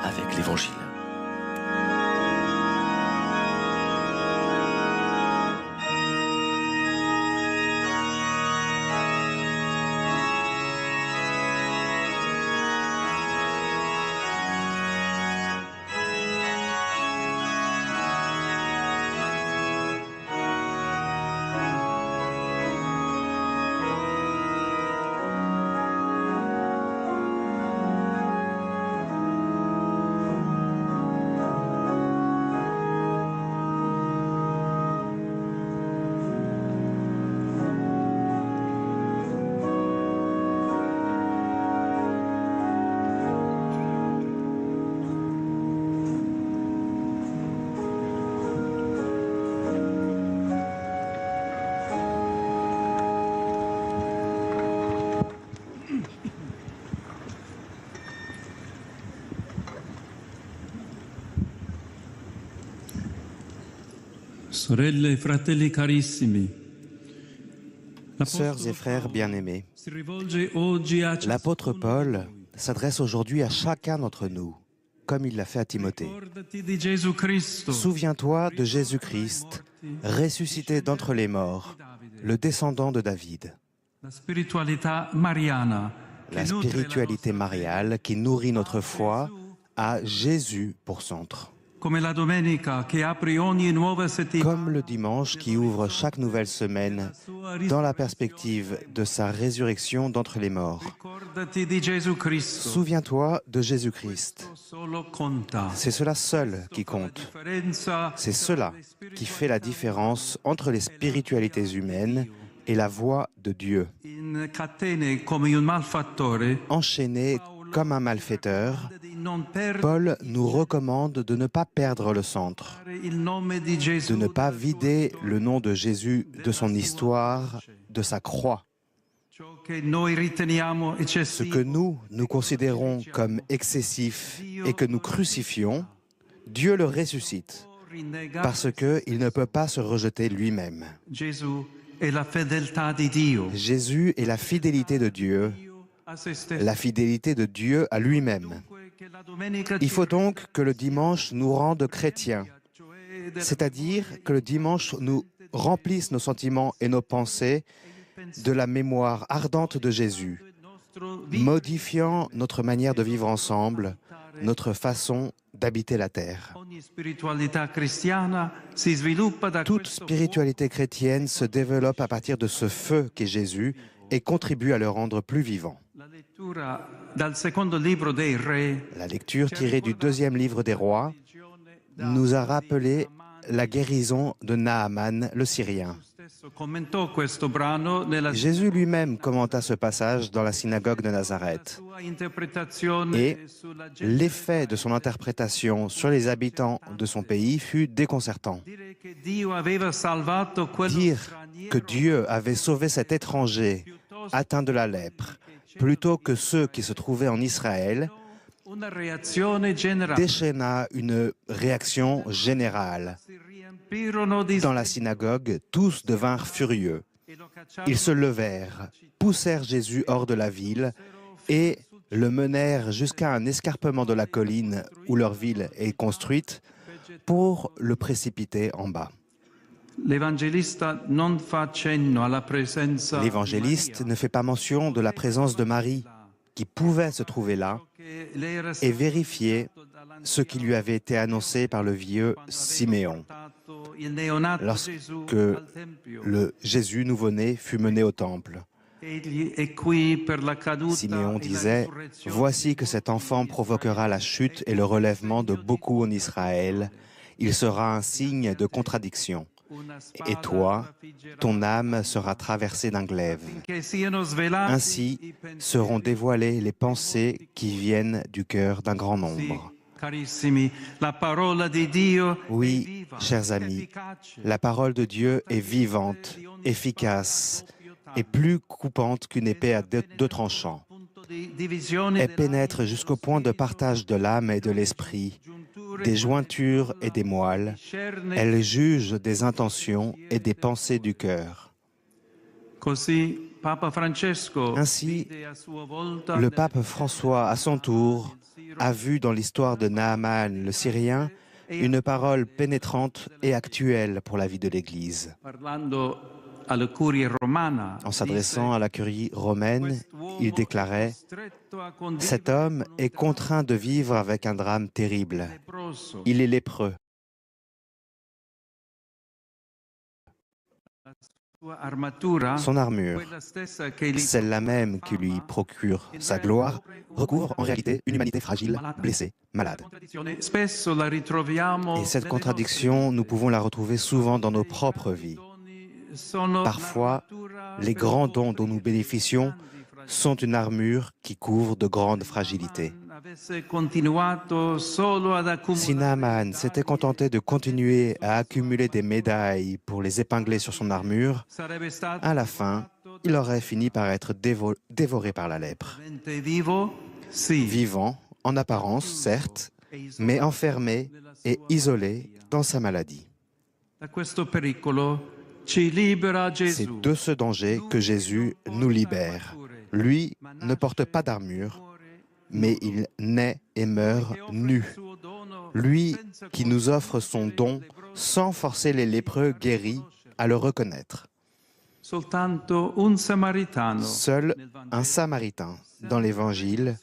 avec l'Évangile. Sorelle e fratelli carissimi, Sœurs et frères bien-aimés, si rivolge oggi a l'apôtre ciascuno Paul di noi. s'adresse aujourd'hui à chacun d'entre nous, comme il l'a fait à Timothée. Ricordati di Gesù Cristo, Souviens-toi de Jésus-Christ, ressuscité d'entre les morts, le descendant de David. la spiritualità mariana, La che nutre spiritualité nostra fede. mariale qui nourrit notre foi a Jésus pour centre. Come la domenica che apre ogni nuova settimana, Comme le dimanche qui ouvre chaque nouvelle semaine dans la perspective de sa résurrection d'entre les morts. ricordati di Gesù Cristo. Souviens-toi de Jésus-Christ. Solo conta. C'est cela seul qui compte. Differenza C'est cela qui fait la différence entre les spiritualités humaines et la voix de Dieu. in catene come un malfattore. Enchaîné comme un malfaiteur, Di non perdere Paul nous recommande de ne pas perdre le centre, il nome di Gesù, de ne pas vider le nom de Jésus de son histoire, de sa croix. ciò che noi riteniamo Ce eccessivo. que nous considérons comme excessif et que nous crucifions, Dieu le ressuscite parce qu'il ne peut pas se rejeter lui-même. Gesù è la fedeltà di Dio. Jésus est la fidélité de Dieu, A se stesso. la fidélité de Dieu à lui-même. Dunque che la domenica Il ci faut donc que le dimanche nous rende chrétiens, cioè della c'est-à-dire que le dimanche nous remplisse nos sentiments et nos pensées de la mémoire ardente de Jésus, nostro modifiant notre manière de vivre ensemble, notre façon d'habiter la terre. ogni spiritualità cristiana si sviluppa da Toute questo spiritualité chrétienne se développe à partir de ce feu qu'est Jésus et contribue à le rendre plus vivant. La lettura dal secondo libro dei Re La lecture tirée du deuxième livre des rois nous a rappelé la guérison de Naaman, le Syrien. stesso commentò questo brano nella Jésus lui-même commenta ce passage dans la synagogue de Nazareth. sua interpretazione Et sulla gente. l'effet de son interprétation sur les habitants de son pays fut déconcertant. Dire che Dio aveva salvato quello Dire straniero que Dieu avait sauvé cet étranger atteint de la lèpre plutôt que ceux qui se trouvaient en Israël una reazione generale. déchaîna une réaction générale. Si riempirono di Dans la synagogue, tous devinrent furieux. e lo cacciarono Ils se levèrent, poussèrent Jésus hors de la ville et le menèrent jusqu'à un escarpement de la colline où leur ville est construite pour le précipiter en bas. L'Evangelista non fa cenno alla presenza L'évangéliste ne fait pas mention de la présence de Marie, qui pouvait se trouver là che lei era et vérifier ce qui lui avait été annoncé par le vieux Siméon, portato il neonato lorsque Gesù al Tempio. le Jésus nouveau-né fut mené au temple. Egli è qui per la caduta Siméon e la disait, risurrezione. voici que cet enfant provoquera la chute et le relèvement de beaucoup en Israël. Il sera un signe de contradiction. Una spada Et toi, trafiggerà ton âme sera traversée d'un glaive. che siano svelati Ainsi i pensieri. seront dévoilées les pensées qui viennent du cœur d'un grand nombre. Carissimi, la parola di Dio è Oui, viva, chers amis, efficace. la parole de Dieu est vivante, efficace et plus coupante qu'une épée à deux tranchants. Elle pénètre jusqu'au point de partage de l'âme et de l'esprit, des jointures et des moelles. Elle juge des intentions et des pensées du cœur. Così Papa Francesco Ainsi, vide a sua volta le pape François, à son tour, a vu dans l'histoire de Naaman le Syrien une parole pénétrante et actuelle pour la vie de l'Église. En s'adressant à la curie romaine, il déclarait « Cet homme est contraint de vivre avec un drame terrible. Il est lépreux. Son armure, celle-là même qui lui procure sa gloire, recouvre en réalité une humanité fragile, blessée, malade. Et cette contradiction, nous pouvons la retrouver souvent dans nos propres vies. Parfois, les grands dons dont nous bénéficions sont une armure qui couvre de grandes fragilités. Si Naaman s'était contenté de continuer à accumuler des médailles pour les épingler sur son armure, à la fin, il aurait fini par être dévoré par la lèpre. Vivant, en apparence, certes, mais enfermé et isolé dans sa maladie. C'est de ce danger que Jésus nous libère. Lui ne porte pas d'armure, mais il naît et meurt nu. Lui qui nous offre son don sans forcer les lépreux guéris à le reconnaître. Seul un Samaritain dans l'Évangile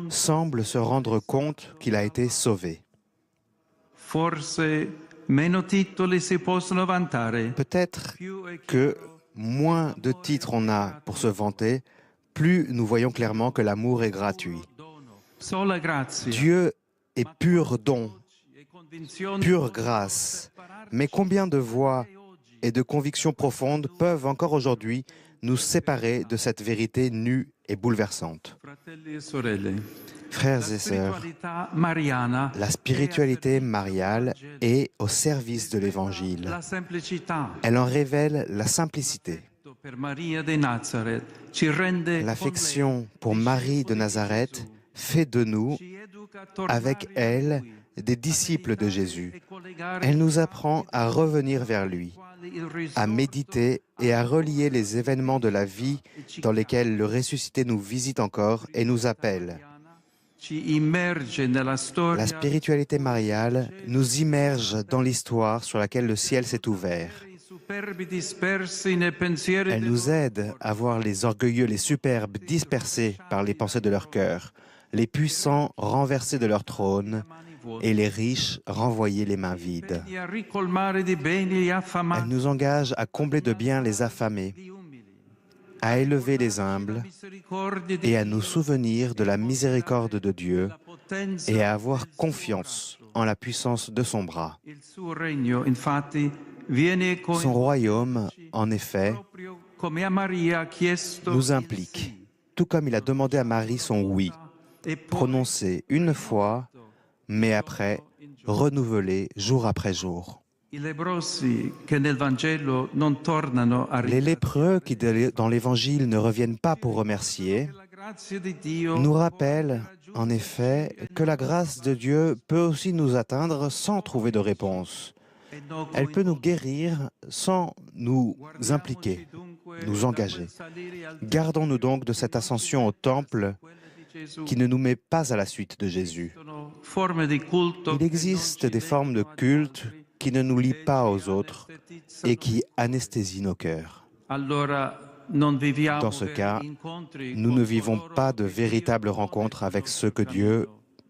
semble se rendre compte qu'il a été sauvé. Peut-être que moins de titres on a pour se vanter, plus nous voyons clairement que l'amour est gratuit. Dieu est pur don, pure grâce. Mais combien de voix et de convictions profondes peuvent encore aujourd'hui nous séparer de cette vérité nue et bouleversante? Frères et sœurs, la spiritualité mariale est au service de l'Évangile. Elle en révèle la simplicité. L'affection pour Marie de Nazareth fait de nous, avec elle, des disciples de Jésus. Elle nous apprend à revenir vers lui, à méditer et à relier les événements de la vie dans lesquels le ressuscité nous visite encore et nous appelle. La spiritualité mariale nous immerge dans l'histoire sur laquelle le ciel s'est ouvert. Elle nous aide à voir les orgueilleux, les superbes dispersés par les pensées de leur cœur, les puissants renversés de leur trône et les riches renvoyés les mains vides. Elle nous engage à combler de biens les affamés, à élever les humbles et à nous souvenir de la miséricorde de Dieu et à avoir confiance en la puissance de son bras. Son royaume, en effet, nous implique, tout comme il a demandé à Marie son oui, prononcé une fois, mais après, renouvelé jour après jour. Les lépreux qui, dans l'Évangile, ne reviennent pas pour remercier, nous rappellent, en effet, que la grâce de Dieu peut aussi nous atteindre sans trouver de réponse. Elle peut nous guérir sans nous impliquer, nous engager. Gardons-nous donc de cette ascension au temple qui ne nous met pas à la suite de Jésus. Il existe des formes de culte qui ne nous lient pas aux autres et qui anesthésient nos cœurs. Dans ce cas, nous ne vivons pas de véritables rencontres avec ceux que Dieu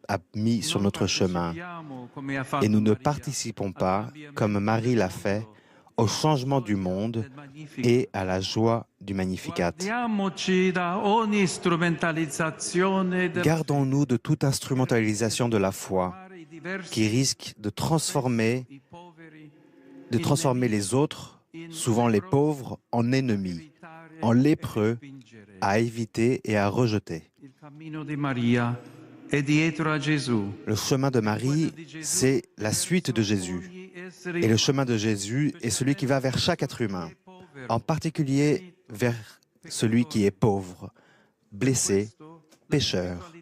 a mis sur notre chemin et nous ne participons pas, comme Marie l'a fait, au changement du monde et à la joie du Magnificat. Gardons-nous de toute instrumentalisation de la foi qui risque de transformer les autres, souvent les pauvres, en ennemis, en lépreux, à éviter et à rejeter. Le chemin de Marie, c'est la suite de Jésus. Et le chemin de Jésus est celui qui va vers chaque être humain, en particulier vers celui qui est pauvre, blessé, pécheur.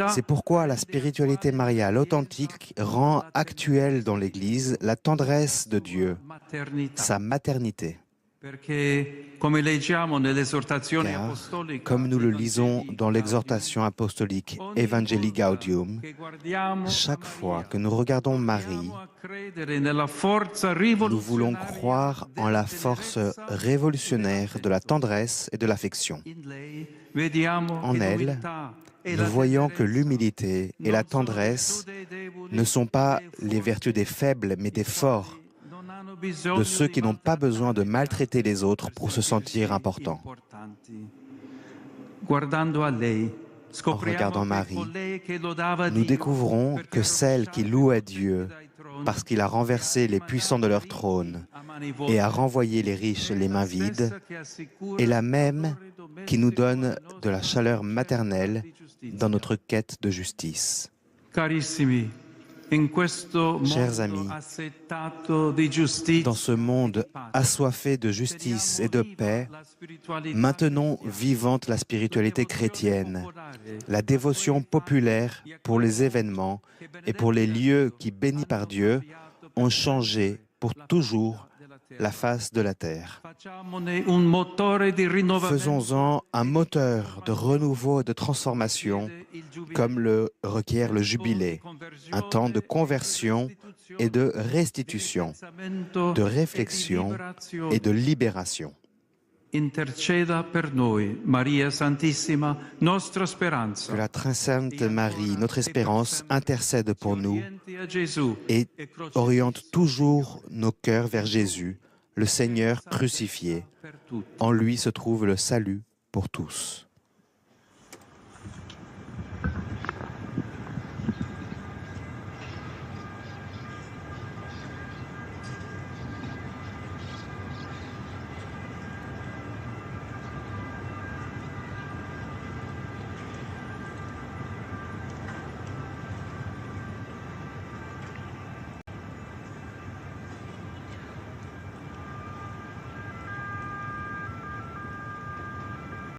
C'est pourquoi la spiritualité mariale authentique rend actuelle dans l'Église la tendresse de Dieu, sa maternité. Car, comme nous le lisons dans l'exhortation apostolique Evangelii Gaudium, chaque fois que nous regardons Marie, nous voulons croire en la force révolutionnaire de la tendresse et de l'affection. En elle, nous voyons que l'humilité et la tendresse ne sont pas les vertus des faibles, mais des forts, de ceux qui n'ont pas besoin de maltraiter les autres pour se sentir importants. En regardant Marie, nous découvrons que celle qui louait Dieu parce qu'il a renversé les puissants de leur trône et a renvoyé les riches les mains vides, est la même qui nous donne de la chaleur maternelle dans notre quête de justice. Chers amis, dans ce monde assoiffé de justice et de paix, maintenons vivante la spiritualité chrétienne, la dévotion populaire pour les événements et pour les lieux qui, bénis par Dieu, ont changé pour toujours la face de la terre. Faisons-en un moteur de renouveau et de transformation, comme le requiert le jubilé, un temps de conversion et de restitution, de réflexion et de libération. Interceda per noi, Maria Santissima, nostra speranza. Que la très sainte Marie, notre espérance, intercède pour nous et oriente toujours nos cœurs vers Jésus, le Seigneur crucifié. En lui se trouve le salut pour tous.